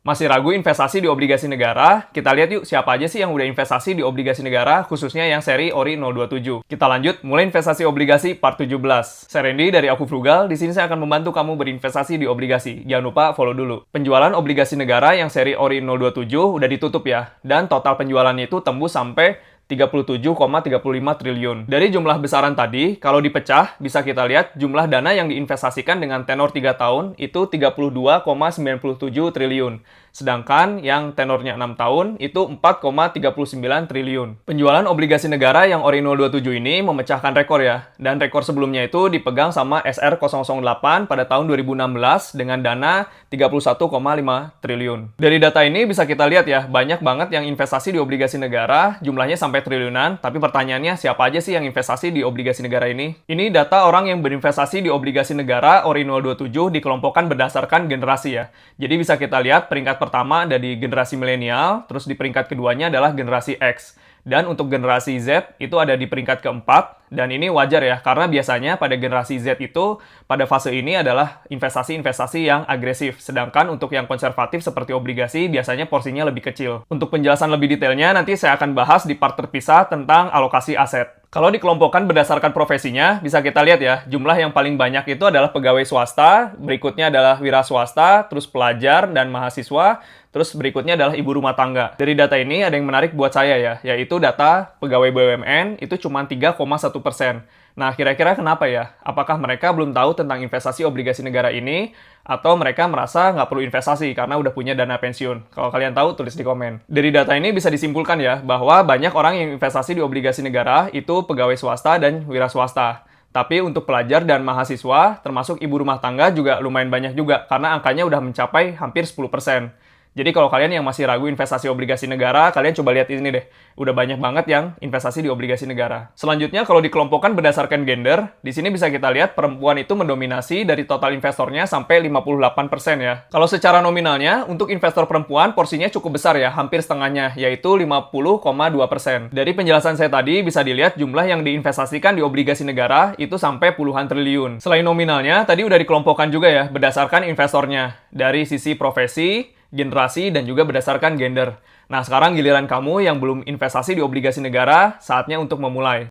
Masih ragu investasi di obligasi negara? Kita lihat yuk siapa aja sih yang udah investasi di obligasi negara, khususnya yang seri ORI 027. Kita lanjut, mulai investasi obligasi part 17. Saya Randy dari Aku Frugal, di sini saya akan membantu kamu berinvestasi di obligasi. Jangan lupa follow dulu. Penjualan obligasi negara yang seri ORI 027 udah ditutup ya, dan total penjualannya itu tembus sampai 37,35 triliun. Dari jumlah besaran tadi, kalau dipecah, bisa kita lihat jumlah dana yang diinvestasikan dengan tenor 3 tahun itu 32,97 triliun. Sedangkan yang tenornya 6 tahun itu 4,39 triliun. Penjualan obligasi negara yang ORI 027 ini memecahkan rekor ya. Dan rekor sebelumnya itu dipegang sama SR008 pada tahun 2016 dengan dana 31,5 triliun. Dari data ini bisa kita lihat ya, banyak banget yang investasi di obligasi negara, jumlahnya sampai triliunan, tapi pertanyaannya siapa aja sih yang investasi di obligasi negara ini? Ini data orang yang berinvestasi di obligasi negara ORI 027 dikelompokkan berdasarkan generasi ya. Jadi bisa kita lihat peringkat pertama ada di generasi milenial, terus di peringkat keduanya adalah generasi X. Dan untuk generasi Z itu ada di peringkat keempat, dan ini wajar ya, karena biasanya pada generasi Z itu pada fase ini adalah investasi-investasi yang agresif, sedangkan untuk yang konservatif seperti obligasi biasanya porsinya lebih kecil. Untuk penjelasan lebih detailnya nanti saya akan bahas di part terpisah tentang alokasi aset. Kalau dikelompokkan berdasarkan profesinya, bisa kita lihat ya, jumlah yang paling banyak itu adalah pegawai swasta, berikutnya adalah wira swasta, terus pelajar dan mahasiswa, terus berikutnya adalah ibu rumah tangga. Dari data ini ada yang menarik buat saya ya, yaitu data pegawai BUMN itu cuma 3,1%. Nah, kira-kira kenapa ya? Apakah mereka belum tahu tentang investasi obligasi negara ini, atau mereka merasa nggak perlu investasi karena udah punya dana pensiun? Kalau kalian tahu, tulis di komen. Dari data ini bisa disimpulkan ya, bahwa banyak orang yang investasi di obligasi negara itu pegawai swasta dan wira swasta. Tapi untuk pelajar dan mahasiswa, termasuk ibu rumah tangga juga lumayan banyak juga, karena angkanya udah mencapai hampir 10%. Jadi kalau kalian yang masih ragu investasi obligasi negara, kalian coba lihat ini deh. Udah banyak banget yang investasi di obligasi negara. Selanjutnya, kalau dikelompokkan berdasarkan gender, di sini bisa kita lihat perempuan itu mendominasi dari total investornya sampai 58% ya. Kalau secara nominalnya, untuk investor perempuan porsinya cukup besar ya, hampir setengahnya, yaitu 50,2%. Dari penjelasan saya tadi, bisa dilihat jumlah yang diinvestasikan di obligasi negara itu sampai puluhan triliun. Selain nominalnya, tadi udah dikelompokkan juga ya, berdasarkan investornya. Dari sisi profesi, generasi, dan juga berdasarkan gender. Nah, sekarang giliran kamu yang belum investasi di obligasi negara, saatnya untuk memulai.